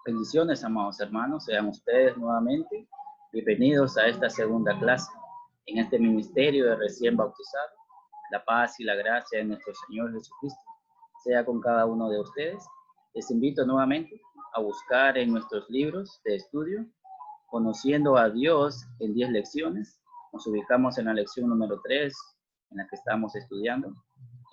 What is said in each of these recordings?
Bendiciones, amados hermanos, sean ustedes nuevamente bienvenidos a esta segunda clase en este ministerio de recién bautizados. La paz y la gracia de nuestro Señor Jesucristo sea con cada uno de ustedes. Les invito nuevamente a buscar en nuestros libros de estudio, Conociendo a Dios en 10 lecciones. Nos ubicamos en la lección número 3, en la que estamos estudiando,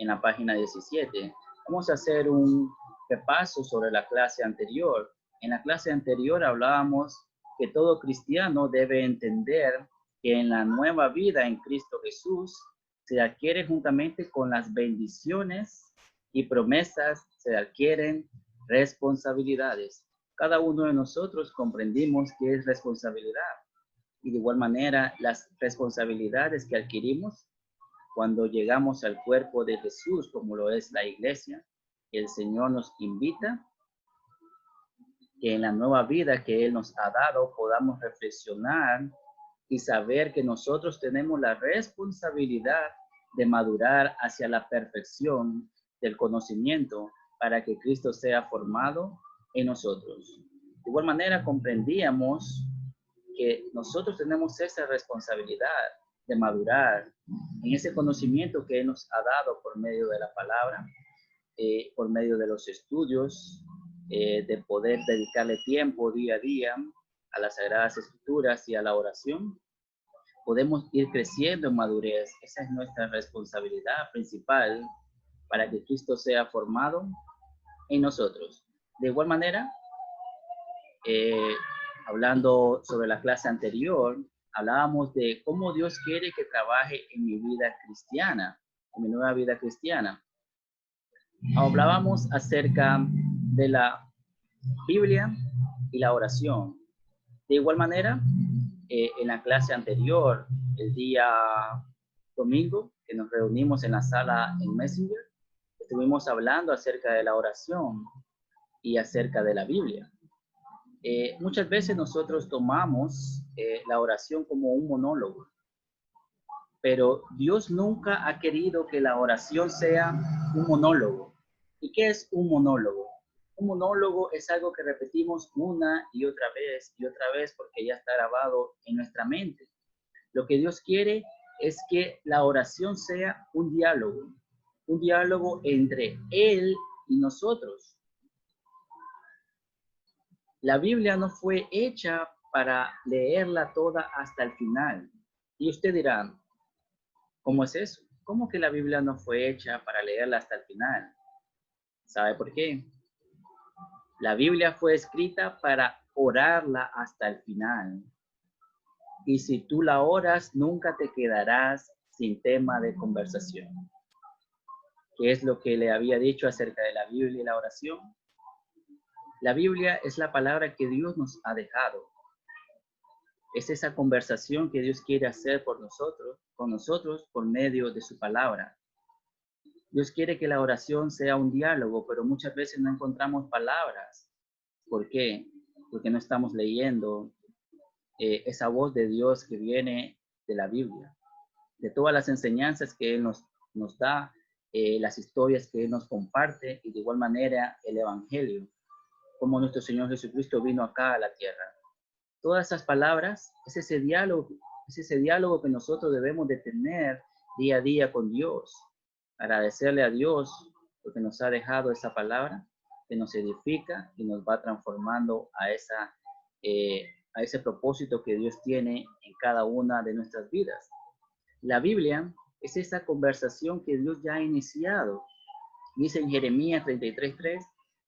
en la página 17. Vamos a hacer un repaso sobre la clase anterior. En la clase anterior hablábamos que todo cristiano debe entender que en la nueva vida en Cristo Jesús se adquiere juntamente con las bendiciones y promesas, se adquieren responsabilidades. Cada uno de nosotros comprendimos qué es responsabilidad y de igual manera las responsabilidades que adquirimos cuando llegamos al cuerpo de Jesús, como lo es la iglesia. El Señor nos invita que en la nueva vida que Él nos ha dado podamos reflexionar y saber que nosotros tenemos la responsabilidad de madurar hacia la perfección del conocimiento para que Cristo sea formado en nosotros. De igual manera comprendíamos que nosotros tenemos esa responsabilidad de madurar en ese conocimiento que Él nos ha dado por medio de la palabra, por medio de los estudios, de poder dedicarle tiempo día a día a las Sagradas Escrituras y a la oración. Podemos ir creciendo en madurez. Esa es nuestra responsabilidad principal para que Cristo sea formado en nosotros. De igual manera, hablando sobre la clase anterior, hablábamos de cómo Dios quiere que trabaje en mi vida cristiana, en mi nueva vida cristiana. Hablábamos acerca de la Biblia y la oración. De igual manera, en la clase anterior, el día domingo, que nos reunimos en la sala en Messenger, estuvimos hablando acerca de la oración y acerca de la Biblia. Muchas veces nosotros tomamos la oración como un monólogo, pero Dios nunca ha querido que la oración sea un monólogo. ¿Y qué es un monólogo? Un monólogo es algo que repetimos una y otra vez porque ya está grabado en nuestra mente. Lo que Dios quiere es que la oración sea un diálogo entre Él y nosotros. La Biblia no fue hecha para leerla toda hasta el final. Y usted dirá, ¿cómo es eso? ¿Cómo que la Biblia no fue hecha para leerla hasta el final? ¿Sabe por qué? La Biblia fue escrita para orarla hasta el final. Y si tú la oras, nunca te quedarás sin tema de conversación. ¿Qué es lo que le había dicho acerca de la Biblia y la oración? La Biblia es la palabra que Dios nos ha dejado. Es esa conversación que Dios quiere hacer por nosotros, con nosotros, por medio de su palabra. Dios quiere que la oración sea un diálogo, pero muchas veces no encontramos palabras. ¿Por qué? Porque no estamos leyendo esa voz de Dios que viene de la Biblia, de todas las enseñanzas que Él nos da, las historias que Él nos comparte y de igual manera el Evangelio, como nuestro Señor Jesucristo vino acá a la tierra. Todas esas palabras es ese diálogo que nosotros debemos de tener día a día con Dios. Agradecerle a Dios porque nos ha dejado esa palabra que nos edifica y nos va transformando a ese propósito que Dios tiene en cada una de nuestras vidas. La Biblia es esa conversación que Dios ya ha iniciado. Dice en Jeremías 33:3,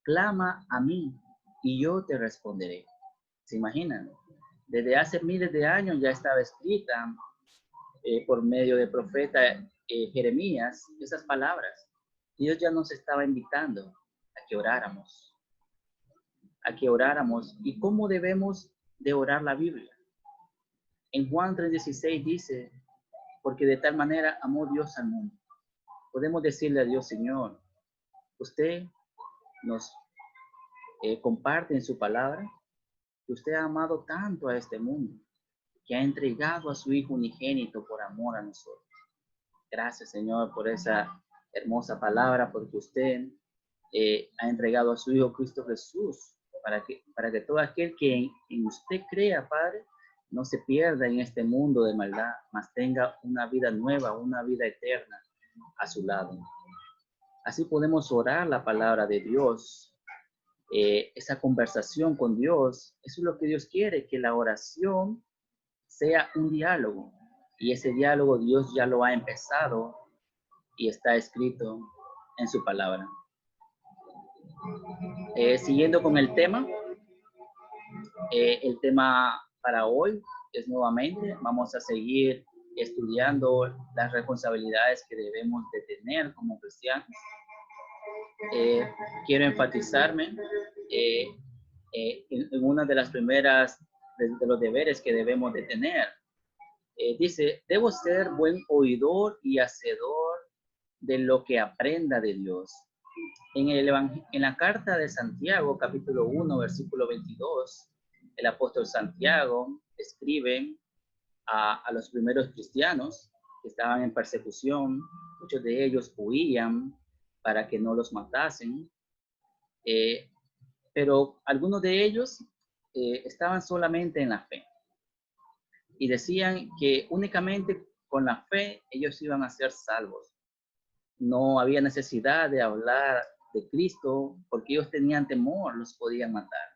clama a mí y yo te responderé. ¿Se imaginan? Desde hace miles de años ya estaba escrita por medio del profeta Jeremías esas palabras. Dios ya nos estaba invitando a que oráramos. ¿Y cómo debemos de orar la Biblia? En Juan 3:16 dice, porque de tal manera amó Dios al mundo. Podemos decirle a Dios, Señor, usted nos comparte en su palabra que usted ha amado tanto a este mundo, que ha entregado a su Hijo unigénito por amor a nosotros. Gracias, Señor, por esa hermosa palabra, porque usted ha entregado a su Hijo Cristo Jesús para que todo aquel que en usted crea, Padre, no se pierda en este mundo de maldad, mas tenga una vida nueva, una vida eterna a su lado. Así podemos orar la palabra de Dios, esa conversación con Dios. Eso es lo que Dios quiere, que la oración sea un diálogo. Y ese diálogo Dios ya lo ha empezado y está escrito en su palabra. Siguiendo con el tema para hoy es nuevamente, vamos a seguir estudiando las responsabilidades que debemos de tener como cristianos. Quiero enfatizarme en una de las primeras de los deberes que debemos de tener. Dice, debo ser buen oidor y hacedor de lo que aprenda de Dios. En la carta de Santiago, capítulo 1, versículo 22, el apóstol Santiago escribe a los primeros cristianos que estaban en persecución. Muchos de ellos huían para que no los matasen, pero algunos de ellos estaban solamente en la fe y decían que únicamente con la fe ellos iban a ser salvos. No había necesidad de hablar de Cristo porque ellos tenían temor, los podían matar.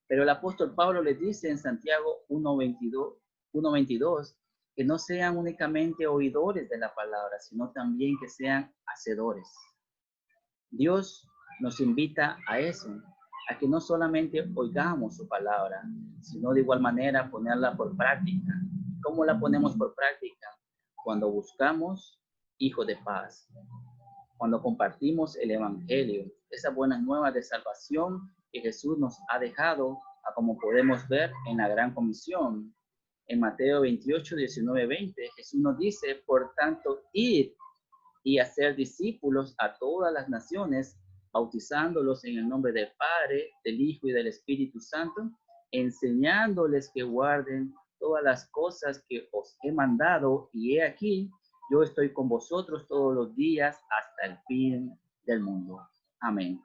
Pero el apóstol Pablo les dice en Santiago 1:22 que no sean únicamente oidores de la palabra, sino también que sean hacedores. Dios nos invita a eso, a que no solamente oigamos su palabra, sino de igual manera ponerla por práctica. ¿Cómo la ponemos por práctica? Cuando buscamos hijos de paz, cuando compartimos el evangelio, esas buenas nuevas de salvación que Jesús nos ha dejado, como podemos ver en la gran comisión. En Mateo 28, 19, 20, Jesús nos dice, por tanto, id y hacer discípulos a todas las naciones, bautizándolos en el nombre del Padre, del Hijo y del Espíritu Santo, enseñándoles que guarden todas las cosas que os he mandado, y he aquí, yo estoy con vosotros todos los días hasta el fin del mundo. Amén.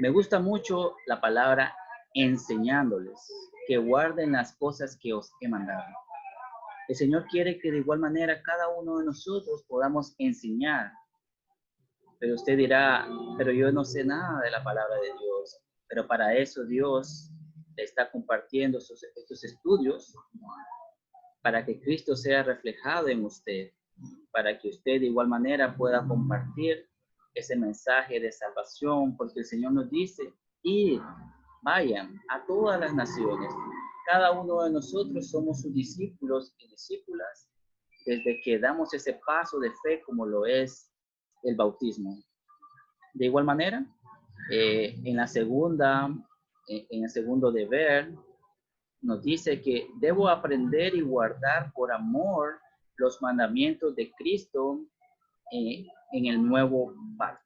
Me gusta mucho la palabra enseñándoles que guarden las cosas que os he mandado. El Señor quiere que de igual manera cada uno de nosotros podamos enseñar. Pero usted dirá, pero yo no sé nada de la palabra de Dios. Pero para eso Dios le está compartiendo estos estudios para que Cristo sea reflejado en usted, para que usted de igual manera pueda compartir ese mensaje de salvación, porque el Señor nos dice, id, vayan a todas las naciones. Cada uno de nosotros somos sus discípulos y discípulas desde que damos ese paso de fe como lo es el bautismo. De igual manera, en el segundo deber, nos dice que debo aprender y guardar por amor los mandamientos de Cristo en el nuevo pacto.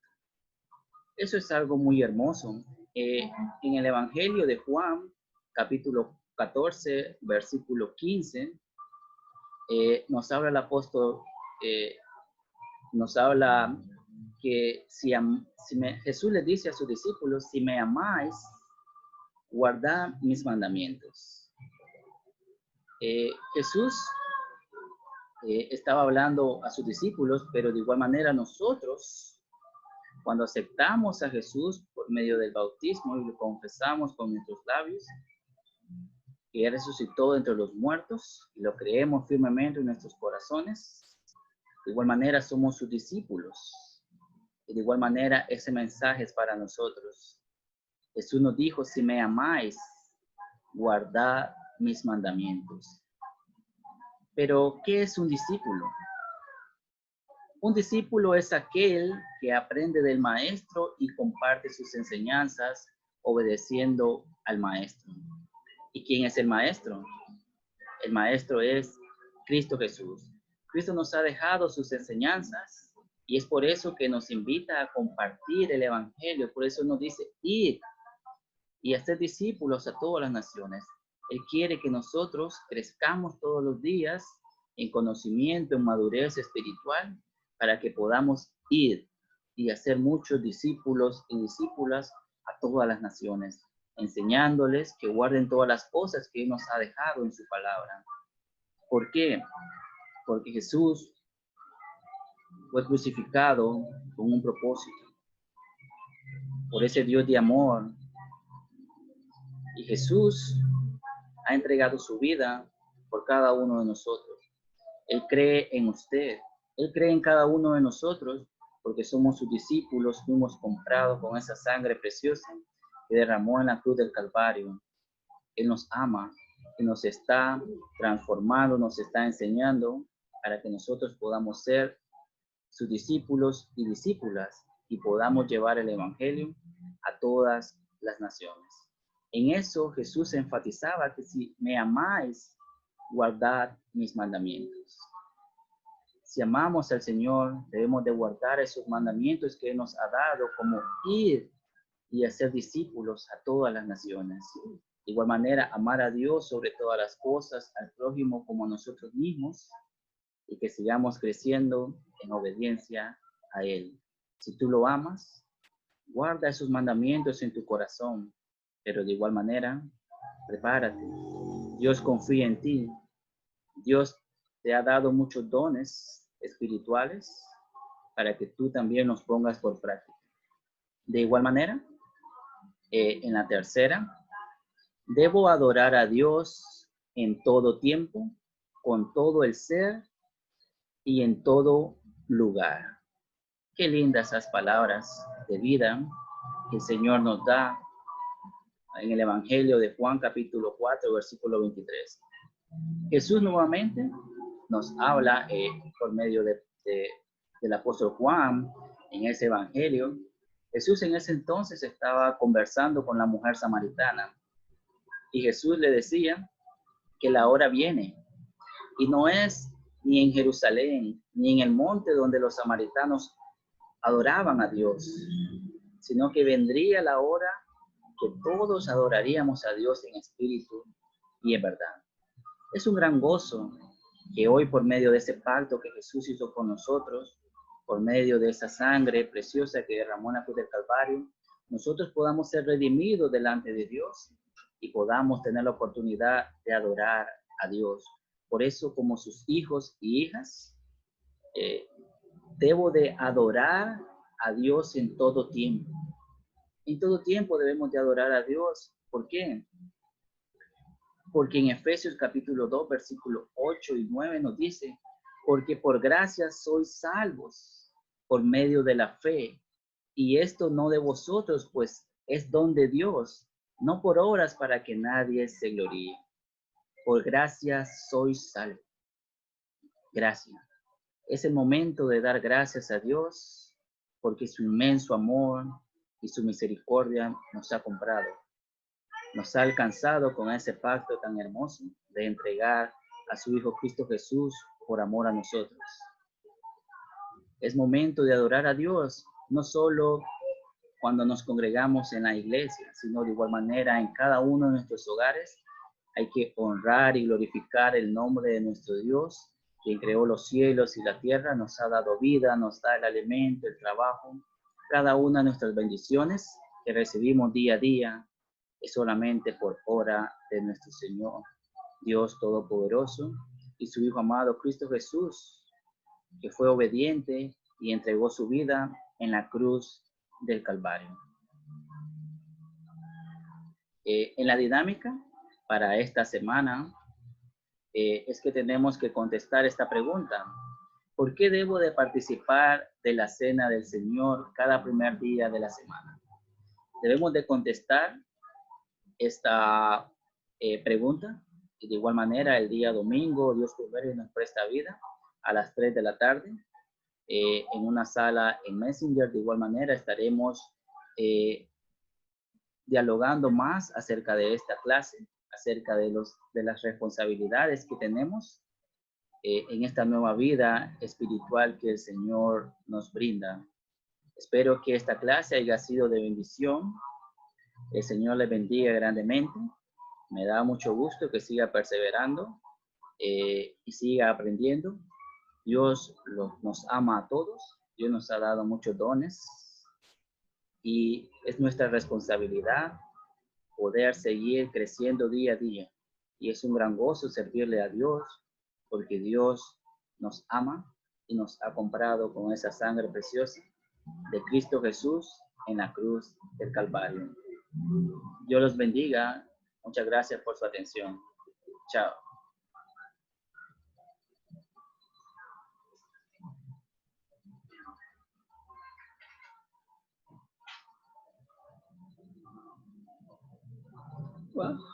Eso es algo muy hermoso. En el Evangelio de Juan, capítulo 14, versículo 15, nos habla el apóstol, nos habla que Jesús le dice a sus discípulos, si me amáis, guardad mis mandamientos. Jesús estaba hablando a sus discípulos, pero de igual manera nosotros, cuando aceptamos a Jesús por medio del bautismo y lo confesamos con nuestros labios, que Él resucitó entre los muertos y lo creemos firmemente en nuestros corazones, de igual manera somos sus discípulos. Y de igual manera ese mensaje es para nosotros. Jesús nos dijo, si me amáis, guardad mis mandamientos. Pero, ¿qué es un discípulo? Un discípulo es aquel que aprende del maestro y comparte sus enseñanzas obedeciendo al maestro. ¿Y quién es el maestro? El maestro es Cristo Jesús. Cristo nos ha dejado sus enseñanzas y es por eso que nos invita a compartir el evangelio. Por eso nos dice, id y hacer discípulos a todas las naciones. Él quiere que nosotros crezcamos todos los días en conocimiento, en madurez espiritual, para que podamos ir y hacer muchos discípulos y discípulas a todas las naciones. enseñándoles que guarden todas las cosas que Él nos ha dejado en su palabra. ¿Por qué? Porque Jesús fue crucificado con un propósito, por ese Dios de amor. Y Jesús ha entregado su vida por cada uno de nosotros. Él cree en usted, Él cree en cada uno de nosotros, porque somos sus discípulos, fuimos comprados con esa sangre preciosa que derramó en la cruz del Calvario. Él nos ama y nos está transformando, nos está enseñando para que nosotros podamos ser sus discípulos y discípulas y podamos llevar el evangelio a todas las naciones. En eso Jesús enfatizaba que si me amáis, guardad mis mandamientos. Si amamos al Señor, debemos de guardar esos mandamientos que Él nos ha dado, como ir y hacer discípulos a todas las naciones. De igual manera, amar a Dios sobre todas las cosas, al prójimo como a nosotros mismos, y que sigamos creciendo en obediencia a Él. Si tú lo amas, guarda esos mandamientos en tu corazón, pero de igual manera, prepárate. Dios confía en ti. Dios te ha dado muchos dones espirituales para que tú también los pongas por práctica. De igual manera, en la tercera, debo adorar a Dios en todo tiempo, con todo el ser y en todo lugar. Qué lindas esas palabras de vida que el Señor nos da en el Evangelio de Juan capítulo 4, versículo 23. Jesús nuevamente nos habla por medio del apóstol Juan en ese Evangelio. Jesús en ese entonces estaba conversando con la mujer samaritana y Jesús le decía que la hora viene y no es ni en Jerusalén ni en el monte donde los samaritanos adoraban a Dios, sino que vendría la hora que todos adoraríamos a Dios en espíritu y en verdad. Es un gran gozo que hoy, por medio de ese pacto que Jesús hizo con nosotros, por medio de esa sangre preciosa que derramó en la cruz del Calvario, nosotros podamos ser redimidos delante de Dios y podamos tener la oportunidad de adorar a Dios. Por eso, como sus hijos y hijas, debo de adorar a Dios en todo tiempo. En todo tiempo debemos de adorar a Dios. ¿Por qué? Porque en Efesios capítulo 2, versículo 8 y 9 nos dice, porque por gracia sois salvos por medio de la fe, y esto no de vosotros, pues es don de Dios, no por obras para que nadie se gloríe. Por gracia sois salvos. Gracias. Es el momento de dar gracias a Dios, porque su inmenso amor y su misericordia nos ha comprado. Nos ha alcanzado con ese pacto tan hermoso de entregar a su Hijo Cristo Jesús por amor a nosotros. Es momento de adorar a Dios, no solo cuando nos congregamos en la iglesia, sino de igual manera en cada uno de nuestros hogares. Hay que honrar y glorificar el nombre de nuestro Dios, quien creó los cielos y la tierra, nos ha dado vida, nos da el alimento, el trabajo, cada una de nuestras bendiciones que recibimos día a día es solamente por obra de nuestro Señor, Dios Todopoderoso, y su Hijo amado Cristo Jesús, que fue obediente y entregó su vida en la cruz del Calvario. En la dinámica para esta semana es que tenemos que contestar esta pregunta. ¿Por qué debo de participar de la cena del Señor cada primer día de la semana? Debemos de contestar esta pregunta y de igual manera el día domingo Dios primero nos presta vida a las 3 de la tarde en una sala en Messenger. De igual manera estaremos dialogando más acerca de esta clase, acerca de las responsabilidades que tenemos en esta nueva vida espiritual que el Señor nos brinda. Espero que esta clase haya sido de bendición. El Señor le bendiga grandemente. Me da mucho gusto que siga perseverando y siga aprendiendo. Dios nos ama a todos. Dios nos ha dado muchos dones y es nuestra responsabilidad poder seguir creciendo día a día. Y es un gran gozo servirle a Dios, porque Dios nos ama y nos ha comprado con esa sangre preciosa de Cristo Jesús en la cruz del Calvario. Dios los bendiga. Muchas gracias por su atención. Chao. Wow.